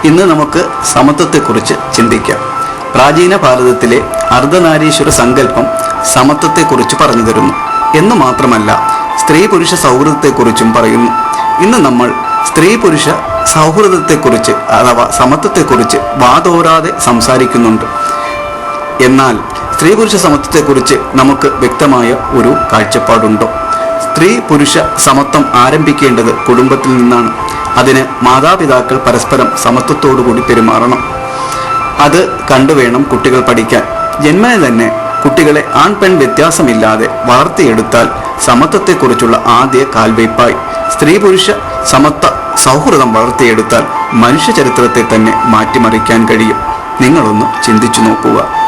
ഇന്ന് നമുക്ക് സമത്വത്തെക്കുറിച്ച് ചിന്തിക്കാം. പ്രാചീന ഭാരതത്തിലെ അർദ്ധനാരീശ്വര സങ്കല്പം സമത്വത്തെക്കുറിച്ച് പറഞ്ഞു തരുന്നു എന്ന് മാത്രമല്ല, സ്ത്രീ പുരുഷ സൗഹൃദത്തെക്കുറിച്ചും പറയുന്നു. ഇന്ന് നമ്മൾ സ്ത്രീ പുരുഷ സൗഹൃദത്തെക്കുറിച്ച് അഥവാ സമത്വത്തെക്കുറിച്ച് വാതോരാതെ സംസാരിക്കുന്നുണ്ട്. എന്നാൽ സ്ത്രീ പുരുഷ സമത്വത്തെക്കുറിച്ച് നമുക്ക് വ്യക്തമായ ഒരു കാഴ്ചപ്പാടുണ്ടോ? സ്ത്രീ പുരുഷ സമത്വം ആരംഭിക്കേണ്ടത് കുടുംബത്തിൽ നിന്നാണ്. അതിന് മാതാപിതാക്കൾ പരസ്പരം സമത്വത്തോടുകൂടി പെരുമാറണം. അത് കണ്ടുവേണം കുട്ടികൾ പഠിക്കാൻ. ജന്മനെ തന്നെ കുട്ടികളെ ആൺ പെൺ വ്യത്യാസമില്ലാതെ വളർത്തിയെടുത്താൽ സമത്വത്തെക്കുറിച്ചുള്ള ആദ്യ കാൽവയ്പായി. സ്ത്രീ പുരുഷ സമത്വ സൗഹൃദം വളർത്തിയെടുത്താൽ മനുഷ്യ ചരിത്രത്തെ തന്നെ മാറ്റിമറിക്കാൻ കഴിയും. നിങ്ങളൊന്ന് ചിന്തിച്ചു നോക്കുക.